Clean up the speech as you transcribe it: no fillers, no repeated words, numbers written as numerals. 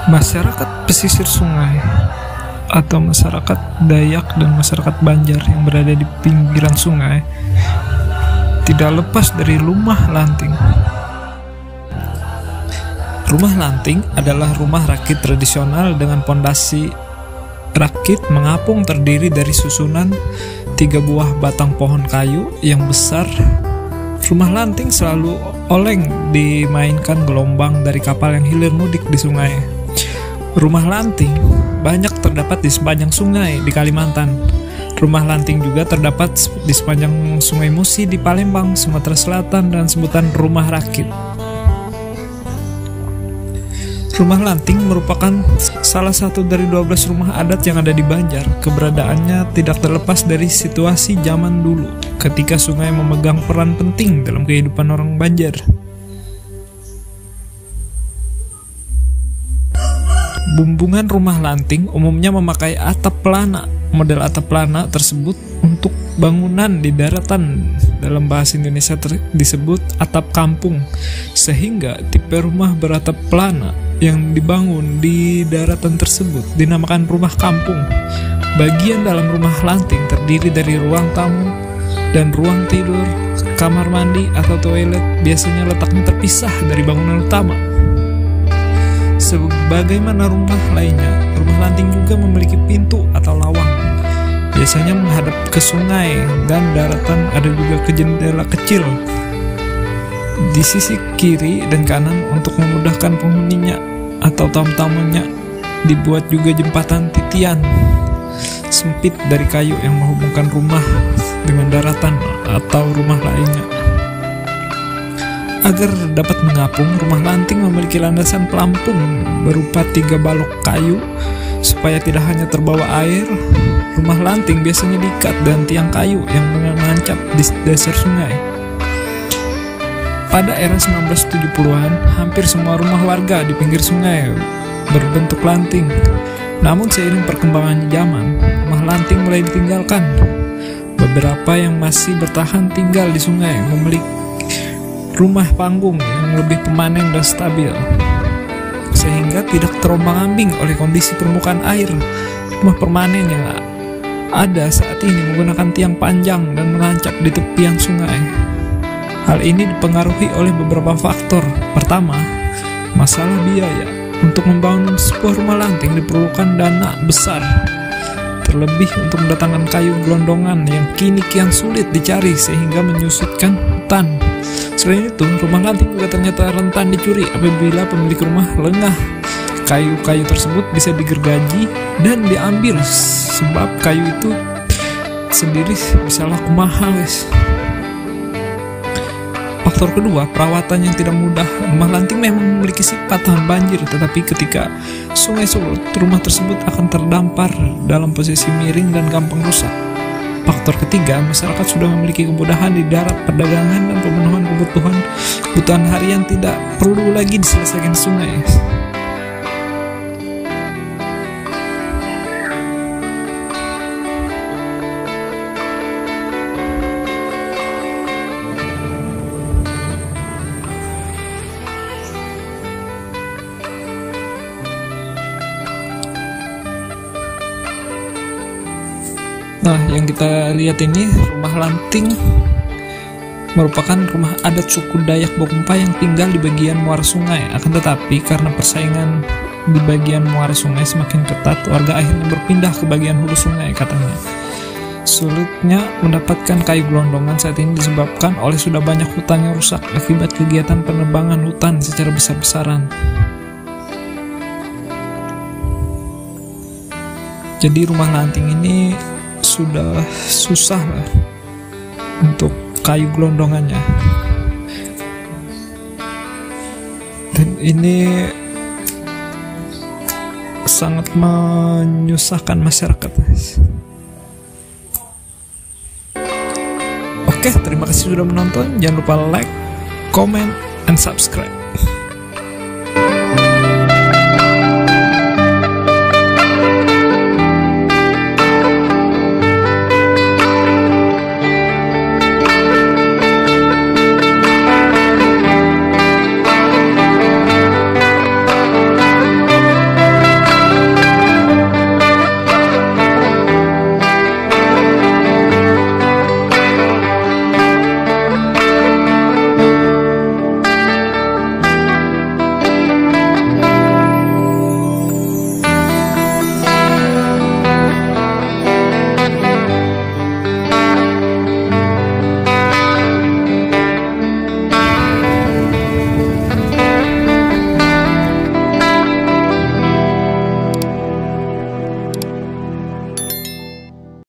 Masyarakat pesisir sungai atau masyarakat Dayak dan masyarakat Banjar yang berada di pinggiran sungai tidak lepas dari rumah lanting. Rumah lanting adalah rumah rakit tradisional dengan pondasi rakit mengapung terdiri dari susunan 3 buah batang pohon kayu yang besar. Rumah lanting selalu oleng dimainkan gelombang dari kapal yang hilir mudik di sungai. Rumah lanting banyak terdapat di sepanjang sungai di Kalimantan. Rumah lanting juga terdapat di sepanjang Sungai Musi di Palembang, Sumatera Selatan, dan sebutan rumah rakit. Rumah lanting merupakan salah satu dari 12 rumah adat yang ada di Banjar. Keberadaannya tidak terlepas dari situasi zaman dulu, ketika sungai memegang peran penting dalam kehidupan orang Banjar. Bumbungan rumah lanting umumnya memakai atap pelana. Model atap pelana tersebut untuk bangunan di daratan dalam bahasa Indonesia disebut atap kampung, sehingga tipe rumah beratap pelana yang dibangun di daratan tersebut dinamakan rumah kampung. Bagian dalam rumah lanting terdiri dari ruang tamu dan ruang tidur, kamar mandi atau toilet biasanya letaknya terpisah dari bangunan utama. Sebagaimana rumah lainnya, rumah lanting juga memiliki pintu atau lawang. Biasanya menghadap ke sungai dan daratan, ada juga ke jendela kecil di sisi kiri dan kanan untuk memudahkan penghuninya atau tamu-tamunya. Dibuat juga jembatan titian sempit dari kayu yang menghubungkan rumah dengan daratan atau rumah lainnya. Agar dapat mengapung, rumah lanting memiliki landasan pelampung berupa 3 balok kayu supaya tidak hanya terbawa air. Rumah lanting biasanya diikat dengan tiang kayu yang menancap di dasar sungai. Pada era 1970-an, hampir semua rumah warga di pinggir sungai berbentuk lanting. Namun seiring perkembangan zaman, rumah lanting mulai ditinggalkan. Beberapa yang masih bertahan tinggal di sungai memiliki rumah panggung yang lebih permanen dan stabil, sehingga tidak terombang-ambing oleh kondisi permukaan air. Rumah permanen yang ada saat ini menggunakan tiang panjang dan menancap di tepian sungai. Hal ini dipengaruhi oleh beberapa faktor. Pertama, masalah biaya. Untuk membangun sebuah rumah lanting diperlukan dana besar, terlebih untuk mendatangkan kayu gelondongan yang kini kian sulit dicari sehingga menyusutkan hutan. Selain itu, rumah lanting juga ternyata rentan dicuri apabila pemilik rumah lengah. Kayu-kayu tersebut bisa digergaji dan diambil, sebab kayu itu sendiri bisa laku mahal, guys. Faktor kedua, perawatan yang tidak mudah. Rumah lanting memang memiliki sifat tahan banjir, tetapi ketika sungai surut, rumah tersebut akan terdampar dalam posisi miring dan gampang rusak. Faktor ketiga, masyarakat sudah memiliki kemudahan di darat, perdagangan, dan pemenuhan kebutuhan harian tidak perlu lagi diselesaikan sungai. Nah, yang kita lihat ini rumah lanting merupakan rumah adat suku Dayak Bokumpa yang tinggal di bagian muara sungai. Akan tetapi karena persaingan di bagian muara sungai semakin ketat, warga akhirnya berpindah ke bagian hulu sungai, katanya. Sulitnya mendapatkan kayu gelondongan saat ini disebabkan oleh sudah banyak hutan yang rusak akibat kegiatan penebangan hutan secara besar-besaran. Jadi rumah lanting ini sudah susah lah untuk kayu gelondongannya, dan ini sangat menyusahkan masyarakat. Oke, terima kasih sudah menonton. Jangan lupa like, comment, and subscribe.